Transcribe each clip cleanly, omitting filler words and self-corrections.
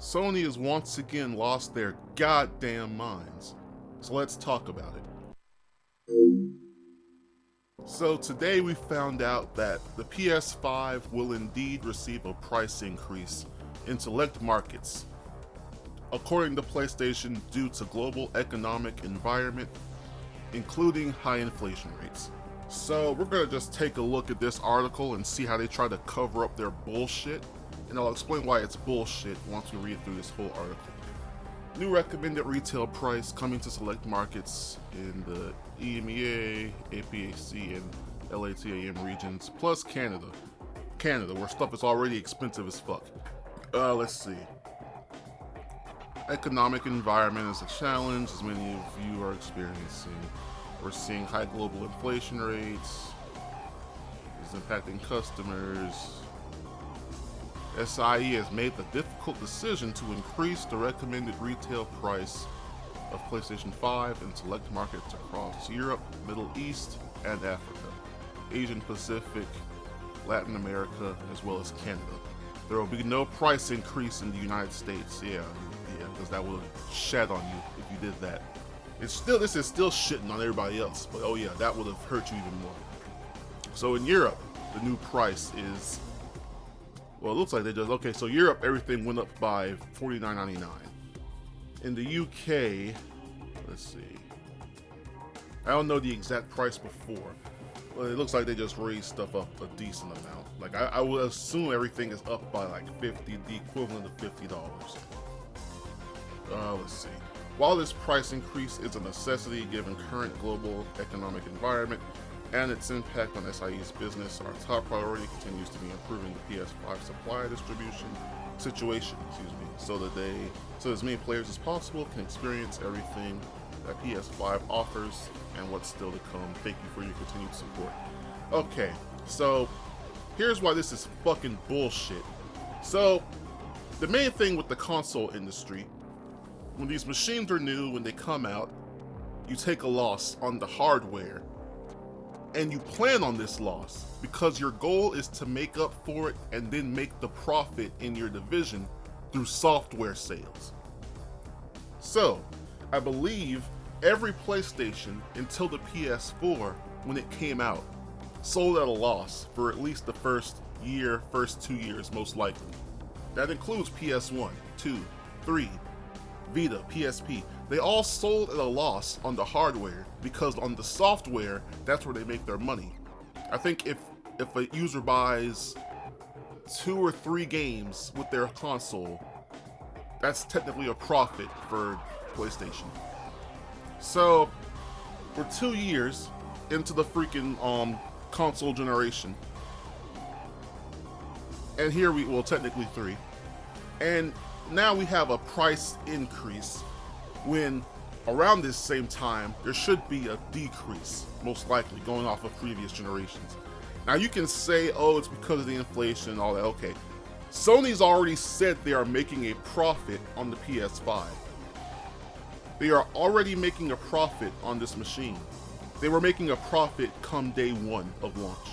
Sony has once again lost their goddamn minds. So let's talk about it. So today we found out that the PS5 will indeed receive a price increase in select markets, according to PlayStation, due to global economic environment, including high inflation rates. So we're gonna just take a look at this article and see how they try to cover up their bullshit, and I'll explain why it's bullshit once we read through this whole article. New recommended retail price coming to select markets in the EMEA, APAC, and LATAM regions, plus Canada. Canada, where stuff is already expensive as fuck. Let's see. Economic environment is a challenge, as many of you are experiencing. We're seeing high global inflation rates. It's impacting customers. SIE has made the difficult decision to increase the recommended retail price of PlayStation 5 in select markets across Europe, Middle East, and Africa, Asian Pacific, Latin America, as well as Canada. There will be no price increase in the United States. Yeah, because that would shed on you if you did that. This is still shitting on everybody else, but oh yeah, that would have hurt you even more. So in Europe, the new price is, well, it looks like they just, okay, so Europe, everything went up by $49.99. In the UK, let's see, I don't know the exact price before, but it looks like they just raised stuff up a decent amount. Like, I would assume everything is up by like 50, the equivalent of $50. Let's see. While this price increase is a necessity given current global economic environment and its impact on SIE's business, our top priority continues to be improving the PS5 supply distribution situation, so as many players as possible can experience everything that PS5 offers and what's still to come. Thank you for your continued support. Okay, so here's why this is fucking bullshit. So the main thing with the console industry, when these machines are new, when they come out, you take a loss on the hardware, and you plan on this loss because your goal is to make up for it and then make the profit in your division through software sales. So, I believe every PlayStation until the PS4, when it came out, sold at a loss for at least the first 2 years most likely. That includes PS1, 2, 3, Vita, PSP. They all sold at a loss on the hardware because on the software, that's where they make their money. I think if a user buys 2 or 3 games with their console, that's technically a profit for PlayStation. So we're 2 years into the freaking console generation, and here technically 3, and now we have a price increase when around this same time there should be a decrease, most likely going off of previous generations. Now you can say, oh, it's because of the inflation and all that. Okay, Sony's already said they are making a profit on the PS5. They are already making a profit on this machine. They were making a profit come day one of launch.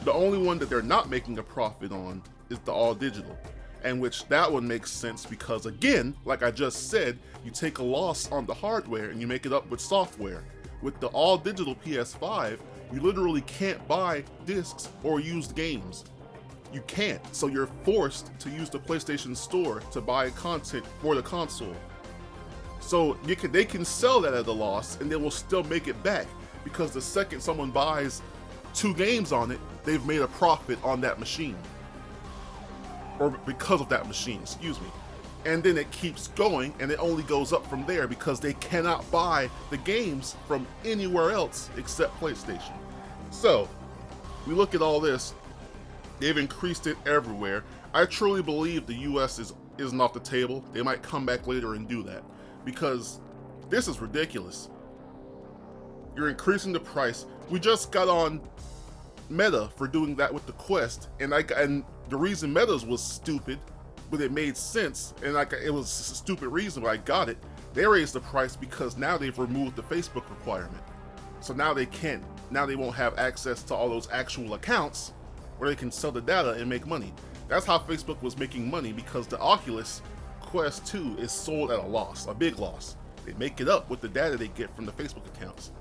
The only one that they're not making a profit on is the all digital. And which that one makes sense because, again, like I just said, you take a loss on the hardware and you make it up with software. With the all-digital PS5, you literally can't buy discs or used games. You can't, so you're forced to use the PlayStation Store to buy content for the console. So they can sell that at a loss and they will still make it back because the second someone buys 2 games on it, they've made a profit on that machine. Or because of that machine, excuse me. And then it keeps going and it only goes up from there because they cannot buy the games from anywhere else except PlayStation. So we look at all this, they've increased it everywhere. I truly believe the US isn't off the table. They might come back later and do that because this is ridiculous. You're increasing the price. We just got on Meta for doing that with the Quest, and the reason Meta's was stupid, but it made sense, and it was a stupid reason, but I got it. They raised the price because now they've removed the Facebook requirement. So now they won't have access to all those actual accounts where they can sell the data and make money. That's how Facebook was making money, because the Oculus Quest 2 is sold at a loss, a big loss. They make it up with the data they get from the Facebook accounts.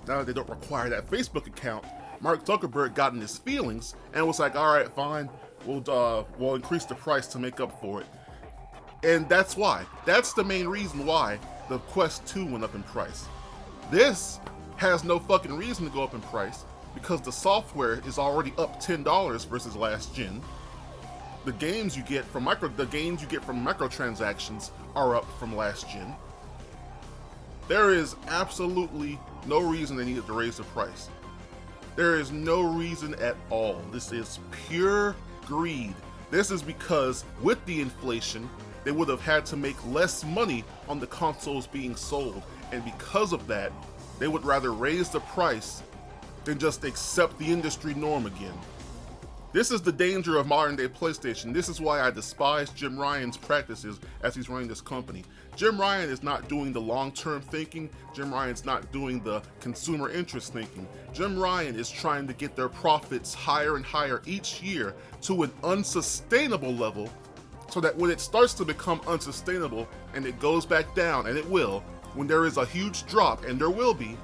Now that they don't require that Facebook account, Mark Zuckerberg got in his feelings and was like, all right, fine, we'll increase the price to make up for it. And that's why. That's the main reason why the Quest 2 went up in price. This has no fucking reason to go up in price because the software is already up $10 versus last gen. The games you get from microtransactions are up from last gen. There is absolutely no reason they needed to raise the price. There is no reason at all. This is pure greed. This is because with the inflation, they would have had to make less money on the consoles being sold. And because of that, they would rather raise the price than just accept the industry norm again. This is the danger of modern day PlayStation. This is why I despise Jim Ryan's practices as he's running this company. Jim Ryan is not doing the long-term thinking. Jim Ryan's not doing the consumer interest thinking. Jim Ryan is trying to get their profits higher and higher each year to an unsustainable level, so that when it starts to become unsustainable and it goes back down, and it will, when there is a huge drop, and there will be,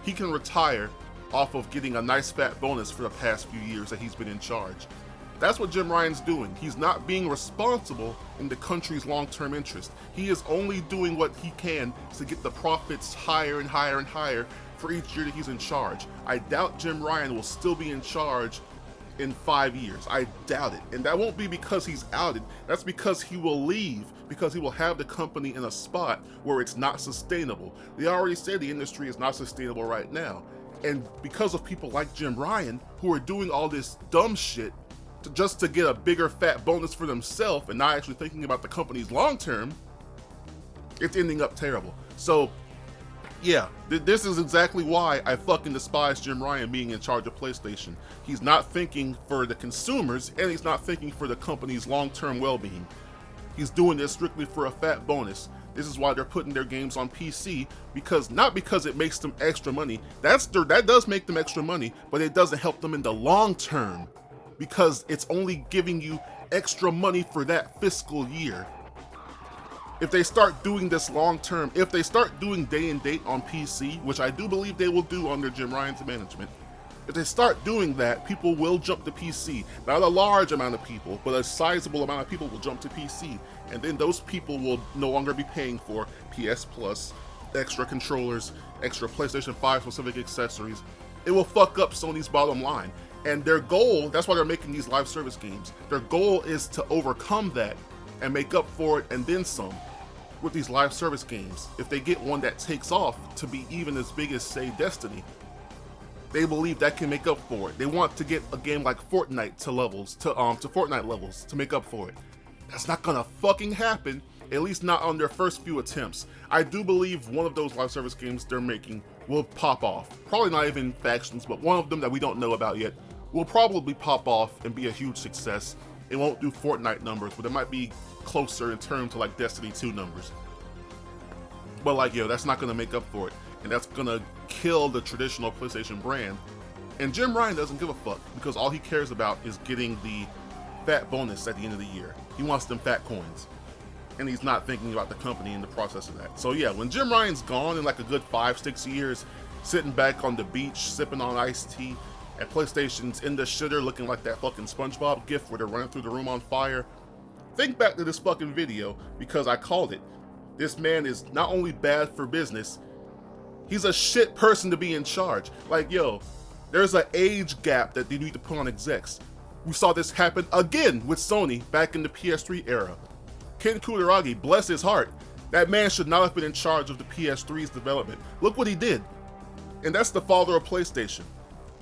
he can retire off of getting a nice fat bonus for the past few years that he's been in charge. That's what Jim Ryan's doing. He's not being responsible in the country's long-term interest. He is only doing what he can to get the profits higher and higher and higher for each year that he's in charge. I doubt Jim Ryan will still be in charge in 5 years. I doubt it. And that won't be because he's outed. That's because he will leave, because he will have the company in a spot where it's not sustainable. They already said the industry is not sustainable right now. And because of people like Jim Ryan, who are doing all this dumb shit just to get a bigger fat bonus for themselves and not actually thinking about the company's long term, it's ending up terrible. So yeah, this is exactly why I fucking despise Jim Ryan being in charge of PlayStation. He's not thinking for the consumers, and he's not thinking for the company's long-term well-being. He's doing this strictly for a fat bonus. This is why they're putting their games on PC, not because it makes them extra money. That does make them extra money, but it doesn't help them in the long term, because it's only giving you extra money for that fiscal year. If they start doing this long term, if they start doing day and date on PC, which I do believe they will do under Jim Ryan's management, if they start doing that, people will jump to PC. Not a large amount of people, but a sizable amount of people will jump to PC. And then those people will no longer be paying for PS Plus, extra controllers, extra PlayStation 5 specific accessories. It will fuck up Sony's bottom line. And their goal, that's why they're making these live service games. Their goal is to overcome that and make up for it and then some with these live service games. If they get one that takes off to be even as big as, say, Destiny, they believe that can make up for it. They want to get a game like Fortnite to Fortnite levels to make up for it. That's not gonna fucking happen, at least not on their first few attempts. I do believe one of those live service games they're making will pop off. Probably not even Factions, but one of them that we don't know about yet will probably pop off and be a huge success. It won't do Fortnite numbers, but it might be closer in terms to like Destiny 2 numbers. But like, that's not gonna make up for it. And that's gonna kill the traditional PlayStation brand. And Jim Ryan doesn't give a fuck, because all he cares about is getting the fat bonus at the end of the year. He wants them fat coins. And he's not thinking about the company in the process of that. So yeah, when Jim Ryan's gone in like a good 5-6 years, sitting back on the beach, sipping on iced tea, at PlayStation's in the shitter looking like that fucking SpongeBob gif where they're running through the room on fire, think back to this fucking video, because I called it. This man is not only bad for business, he's a shit person to be in charge. Like, there's an age gap that they need to put on execs. We saw this happen again with Sony back in the PS3 era. Ken Kutaragi, bless his heart, that man should not have been in charge of the PS3's development. Look what he did. And that's the father of PlayStation.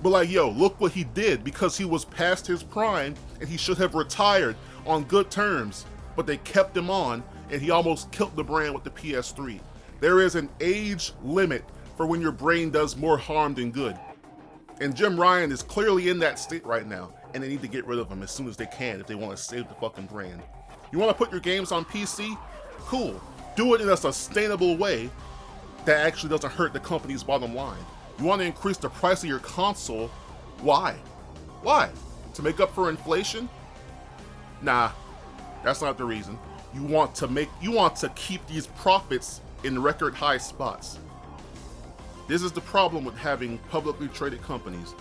But like, look what he did, because he was past his prime and he should have retired on good terms, but they kept him on and he almost killed the brand with the PS3. There is an age limit for when your brain does more harm than good. And Jim Ryan is clearly in that state right now, and they need to get rid of him as soon as they can if they want to save the fucking brand. You want to put your games on PC? Cool. Do it in a sustainable way that actually doesn't hurt the company's bottom line. You want to increase the price of your console? Why? Why? To make up for inflation? Nah, that's not the reason. You want to keep these profits in record high spots. This is the problem with having publicly traded companies.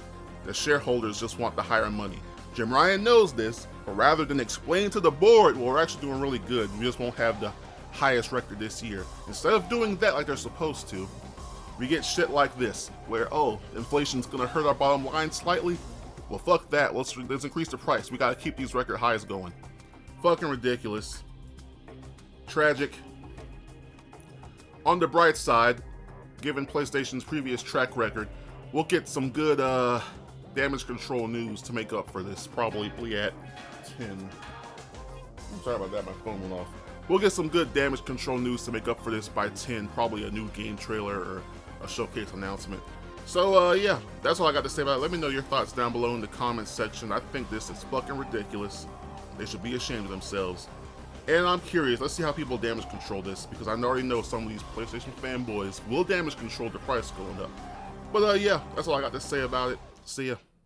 The shareholders just want the higher money. Jim Ryan knows this, but rather than explain to the board, well, we're actually doing really good, we just won't have the highest record this year. Instead of doing that like they're supposed to, we get shit like this, where, oh, inflation's gonna hurt our bottom line slightly? Well, fuck that, let's increase the price. We gotta keep these record highs going. Fucking ridiculous. Tragic. On the bright side, given PlayStation's previous track record, we'll get some good damage control news to make up for this, probably at 10. I'm sorry about that, my phone went off. We'll get some good damage control news to make up for this by 10, probably a new game trailer or a showcase announcement. So yeah, that's all I got to say about it. Let me know your thoughts down below in the comments section. I think this is fucking ridiculous. They should be ashamed of themselves. And I'm curious, let's see how people damage control this, because I already know some of these PlayStation fanboys will damage control the price going up. But yeah, that's all I got to say about it. See ya.